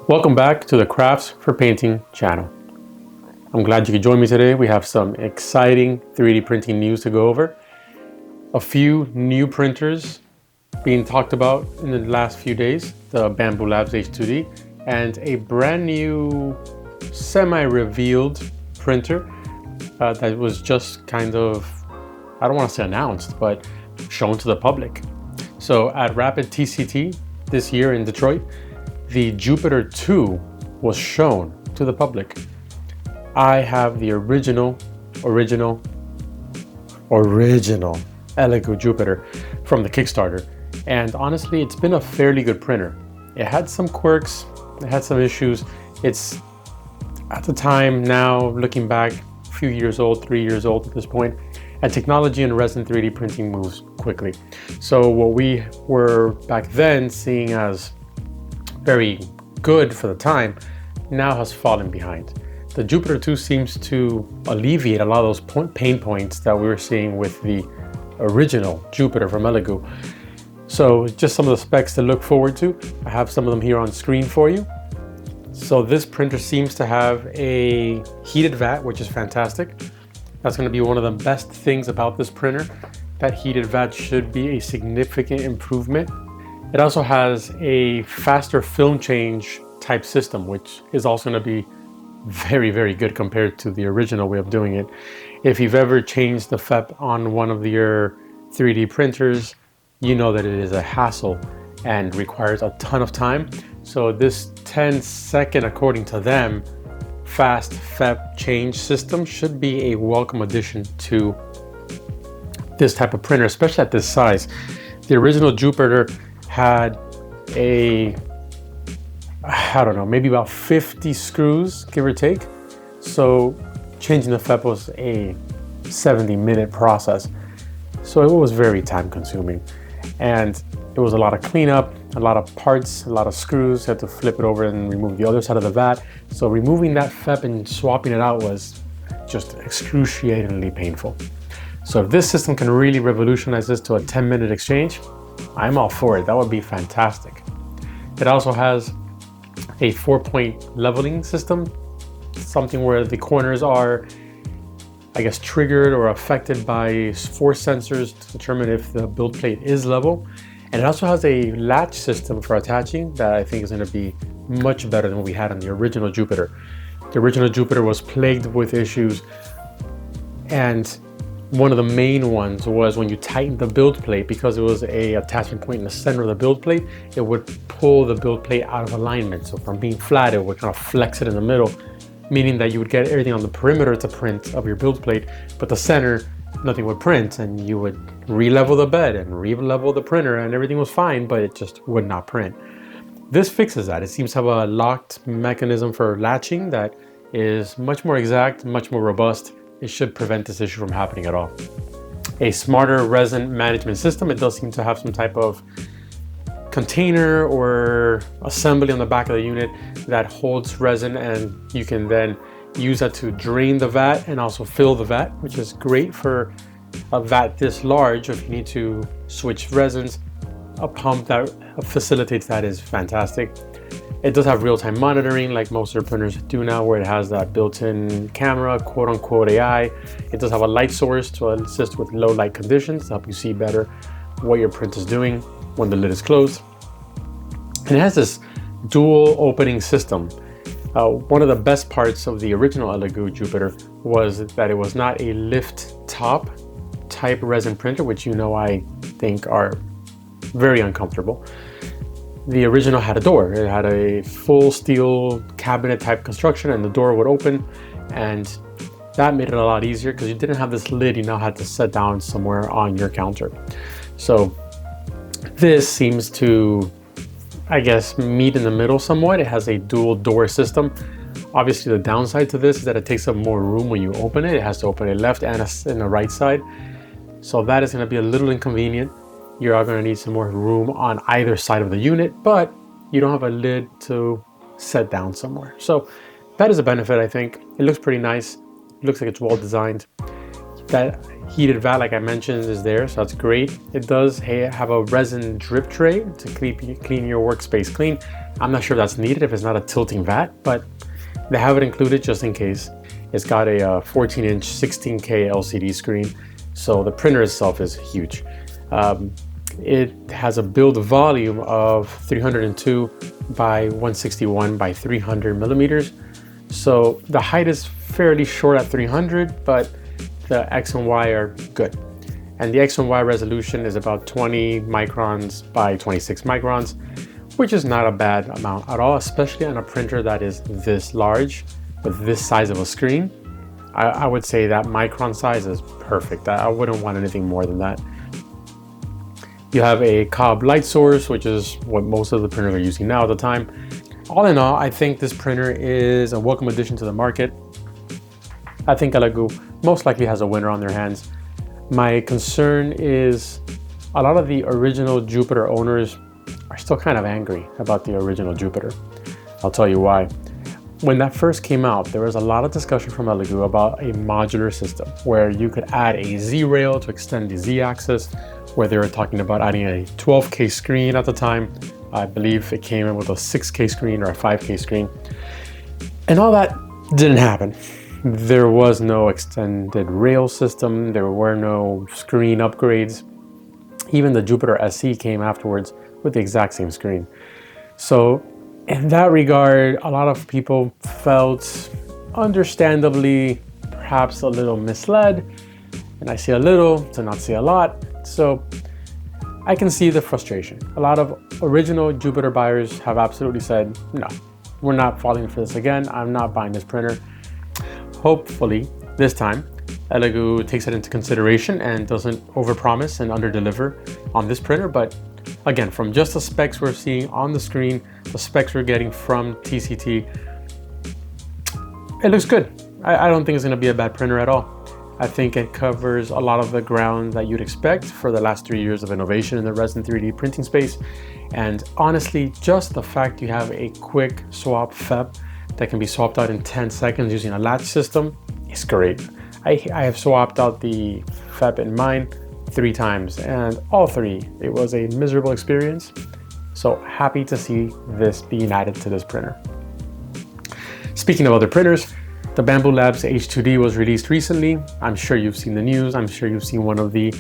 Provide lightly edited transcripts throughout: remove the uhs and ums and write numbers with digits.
Welcome back to the Crafts for Painting channel. I'm glad you could join me today. We have some exciting 3D printing news to go over. A few new printers being talked about in the last few days, the Bambu Labs H2D, and a brand new semi-revealed printer that was just kind of, I don't want to say announced, but shown to the public. So at Rapid TCT this year in Detroit, the Jupiter 2 was shown to the public. I have the original Elegoo Jupiter from the Kickstarter, and honestly, it's been a fairly good printer. It had some quirks, it had some issues. It's, at the time, now looking back, a few years old, 3 years old at this point, and technology and resin 3D printing moves quickly. So what we were back then seeing as very good for the time now has fallen behind. The Jupiter 2 seems to alleviate a lot of those pain points that we were seeing with the original Jupiter from Elegoo. So just some of the specs to look forward to. I have some of them here on screen for you. So this printer seems to have a heated vat, which is fantastic. That's going to be one of the best things about this printer. That heated vat should be a significant improvement. It also has a faster film change type system, which is also going to be very, very good compared to the original way of doing it. If you've ever changed the FEP on one of your 3D printers, you know that it is a hassle and requires a ton of time. So this 10-second, according to them, fast FEP change system should be a welcome addition to this type of printer, especially at this size. The original Jupiter had a, I don't know, maybe about 50 screws, give or take. So changing the FEP was a 70-minute process. So it was very time consuming. And it was a lot of cleanup, a lot of parts, a lot of screws. You had to flip it over and remove the other side of the vat. So removing that FEP and swapping it out was just excruciatingly painful. So if this system can really revolutionize this to a 10-minute exchange, I'm all for it. That would be fantastic. It also has a 4-point leveling system, something where the corners are, I guess, triggered or affected by force sensors to determine if the build plate is level. And it also has a latch system for attaching that I think is going to be much better than what we had on the original Jupiter. The original Jupiter was plagued with issues, and one of the main ones was when you tighten the build plate, because it was a attachment point in the center of the build plate, it would pull the build plate out of alignment. So from being flat, it would kind of flex it in the middle, meaning that you would get everything on the perimeter to print of your build plate, but the center, nothing would print, and you would re-level the bed and re-level the printer and everything was fine, but it just would not print. This fixes that. It seems to have a locked mechanism for latching that is much more exact, much more robust. It should prevent this issue from happening at all. A smarter resin management system. It does seem to have some type of container or assembly on the back of the unit that holds resin, and you can then use that to drain the vat and also fill the vat, which is great for a vat this large. If you need to switch resins, a pump that facilitates that is fantastic. It does have real-time monitoring like most of the printers do now, where it has that built-in camera, quote-unquote AI. It does have a light source to assist with low light conditions to help you see better what your print is doing when the lid is closed. And it has this dual opening system. One of the best parts of the original Elegoo Jupiter was that it was not a lift top type resin printer, which you know I think are very uncomfortable. The original had a door. It had a full steel cabinet type construction, and the door would open, and that made it a lot easier because you didn't have this lid you now had to set down somewhere on your counter. So this seems to, I guess, meet in the middle somewhat. It has a dual door system. Obviously the downside to this is that it takes up more room when you open it. It has to open a left and a right side. So that is going to be a little inconvenient. You are going to need some more room on either side of the unit, but you don't have a lid to set down somewhere. So that is a benefit, I think. It looks pretty nice. It looks like it's well designed. That heated vat, like I mentioned, is there, so that's great. It does have a resin drip tray to clean your workspace clean. I'm not sure if that's needed if it's not a tilting vat, but they have it included just in case. It's got a 14-inch 16K LCD screen, so the printer itself is huge. It has a build volume of 302 by 161 by 300 millimeters. So the height is fairly short at 300, but the X and Y are good. And the X and Y resolution is about 20 microns by 26 microns, which is not a bad amount at all, especially on a printer that is this large with this size of a screen. I would say that micron size is perfect. I wouldn't want anything more than that. You have a cob light source, which is what most of the printers are using now at the time. All in all, I think this printer is a welcome addition to the market. I think Elegoo most likely has a winner on their hands. My concern is a lot of the original Jupiter owners are still kind of angry about the original Jupiter. I'll tell you why. When that first came out, there was a lot of discussion from Elegoo about a modular system where you could add a Z-rail to extend the Z-axis, where they were talking about adding a 12K screen at the time. I believe it came in with a 6K screen or a 5K screen. And all that didn't happen. There was no extended rail system. There were no screen upgrades. Even the Jupiter SE came afterwards with the exact same screen. So in that regard, a lot of people felt understandably perhaps a little misled. And I see a little to not see a lot. So I can see the frustration. A lot of original Jupiter buyers have absolutely said, no, we're not falling for this again. I'm not buying this printer. Hopefully this time Elegoo takes it into consideration and doesn't overpromise and underdeliver on this printer. But again, from just the specs we're seeing on the screen, the specs we're getting from TCT, it looks good. I don't think it's going to be a bad printer at all. I think it covers a lot of the ground that you'd expect for the last 3 years of innovation in the resin 3D printing space. And honestly, just the fact you have a quick swap FEP that can be swapped out in 10 seconds using a latch system is great. I have swapped out the FEP in mine 3 times, and all 3, it was a miserable experience. So happy to see this being added to this printer. Speaking of other printers, the Bambu Labs H2D was released recently. I'm sure you've seen the news. I'm sure you've seen one of the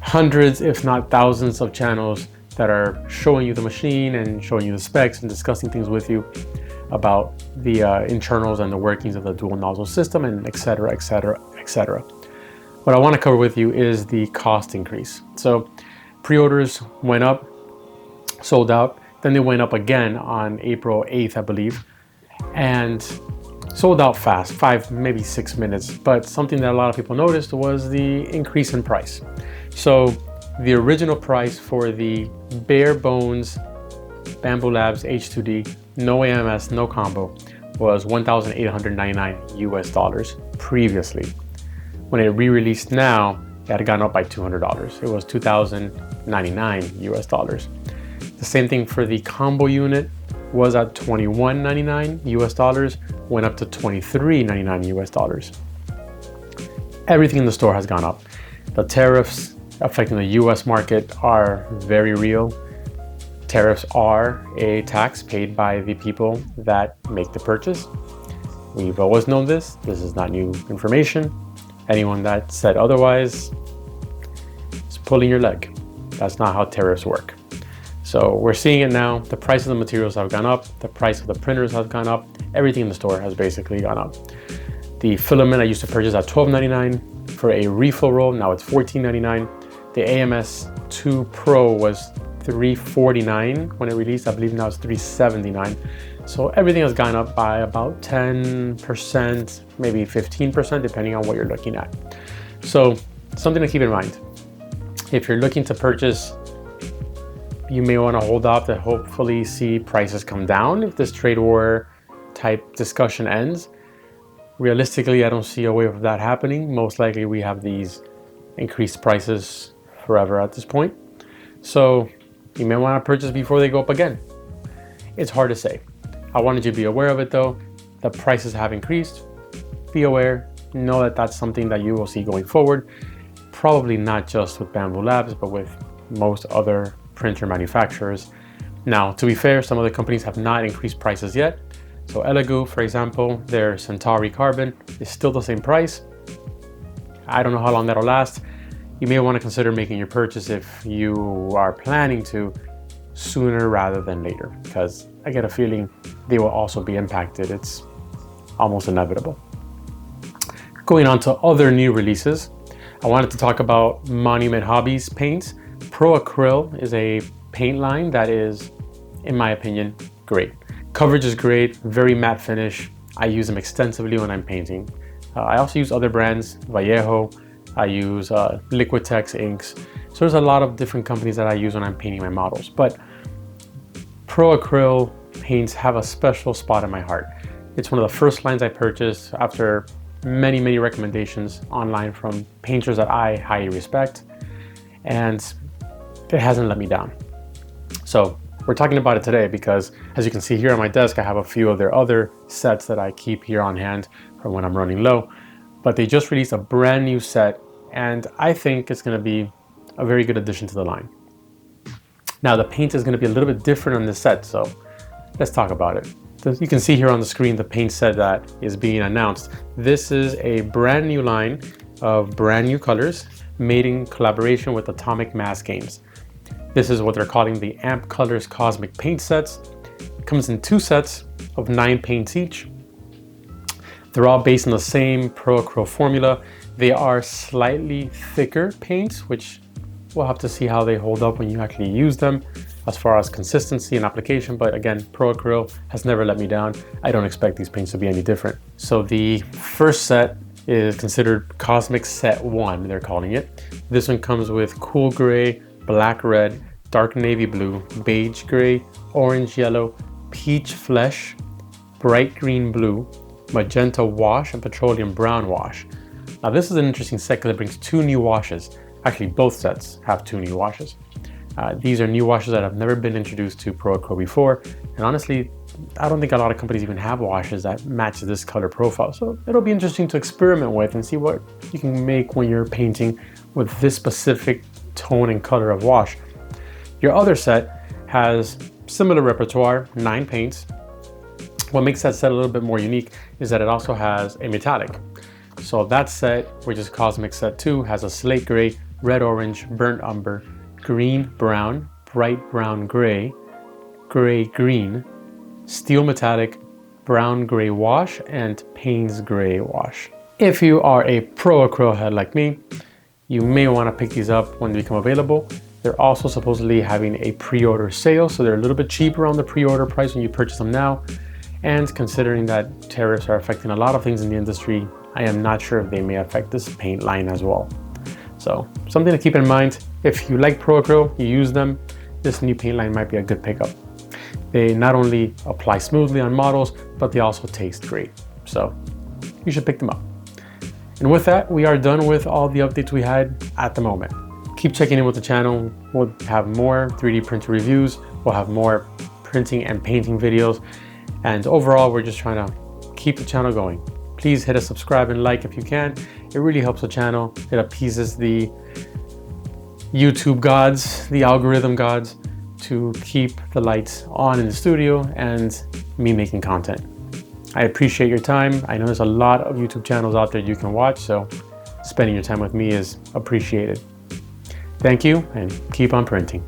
hundreds, if not thousands, of channels that are showing you the machine and showing you the specs and discussing things with you about the internals and the workings of the dual nozzle system, and etc, etc, etc. What I want to cover with you is the cost increase. So pre-orders went up, sold out, then they went up again on April 8th, I believe, and sold out fast, 5, maybe 6 minutes. But something that a lot of people noticed was the increase in price. So the original price for the bare bones Bambu Labs H2D, no AMS, no combo, was $1,899 US previously. When it re-released now, it had gone up by $200. It was $2,099 US. The same thing for the combo unit, was at $21.99 US, went up to $23.99 US. Everything in the store has gone up. The tariffs affecting the US market are very real. Tariffs are a tax paid by the people that make the purchase. We've always known this. This is not new information. Anyone that said otherwise is pulling your leg. That's not how tariffs work. So we're seeing it now. The price of the materials have gone up. The price of the printers has gone up. Everything in the store has basically gone up. The filament I used to purchase at $12.99 for a refill roll. Now it's $14.99. The AMS2 Pro was $349 when it released. I believe now it's $379. So everything has gone up by about 10%, maybe 15%, depending on what you're looking at. So something to keep in mind. If you're looking to purchase, you may want to hold off to hopefully see prices come down if this trade war type discussion ends. Realistically, I don't see a way of that happening. Most likely we have these increased prices forever at this point. So you may want to purchase before they go up again. It's hard to say. I wanted you to be aware of it though. The prices have increased. Be aware, know that that's something that you will see going forward. Probably not just with Bambu Labs, but with most other printer manufacturers. Now, to be fair, some other companies have not increased prices yet. So Elegoo, for example, their Centauri Carbon is still the same price. I don't know how long that'll last. You may want to consider making your purchase if you are planning to sooner rather than later, because I get a feeling they will also be impacted. It's almost inevitable. Going on to other new releases, I wanted to talk about Monument Hobbies paints. ProAcryl is a paint line that is, in my opinion, great. Coverage is great, very matte finish. I use them extensively when I'm painting. I also use other brands, Vallejo. I use Liquitex inks. So there's a lot of different companies that I use when I'm painting my models. But ProAcryl paints have a special spot in my heart. It's one of the first lines I purchased after many recommendations online from painters that I highly respect. And it hasn't let me down. So we're talking about it today because, as you can see here on my desk, I have a few of their other sets that I keep here on hand for when I'm running low. But they just released a brand new set, and I think it's going to be a very good addition to the line. Now, the paint is going to be a little bit different on this set, so let's talk about it. You can see here on the screen the paint set that is being announced. This is a brand new line of brand new colors made in collaboration with Atomic Mass Games. This is what they're calling the AMP Colors Cosmic Paint Sets. It comes in 2 sets of 9 paints each. They're all based on the same ProAcryl formula. They are slightly thicker paints, which we'll have to see how they hold up when you actually use them as far as consistency and application. But again, ProAcryl has never let me down. I don't expect these paints to be any different. So the first set is considered Cosmic Set 1, they're calling it. This one comes with cool gray, black red, dark navy blue, beige gray, orange yellow, peach flesh, bright green blue, magenta wash, and petroleum brown wash. Now this is an interesting set because it brings 2 new washes. Actually, both sets have 2 new washes. These are new washes that have never been introduced to ProAcryl before, and honestly, I don't think a lot of companies even have washes that match this color profile. So it'll be interesting to experiment with and see what you can make when you're painting with this specific tone and color of wash. Your other set has similar repertoire, 9 paints. What makes that set a little bit more unique is that it also has a metallic. So that set, which is Cosmic Set 2, has a slate gray, red orange, burnt umber, green brown, bright brown gray, gray green, steel metallic, brown gray wash, and Payne's gray wash. If you are a ProAcryl head like me, you may want to pick these up when they become available. They're also supposedly having a pre-order sale, so they're a little bit cheaper on the pre-order price when you purchase them now. And considering that tariffs are affecting a lot of things in the industry, I am not sure if they may affect this paint line as well. So something to keep in mind, if you like ProAcryl, you use them, this new paint line might be a good pickup. They not only apply smoothly on models, but they also taste great. So you should pick them up. And with that, we are done with all the updates we had at the moment. Keep checking in with the channel. We'll have more 3D printer reviews. We'll have more printing and painting videos. And overall, we're just trying to keep the channel going. Please hit a subscribe and like if you can. It really helps the channel. It appeases the YouTube gods, the algorithm gods, to keep the lights on in the studio and me making content. I appreciate your time. I know there's a lot of YouTube channels out there you can watch, so spending your time with me is appreciated. Thank you, and keep on printing.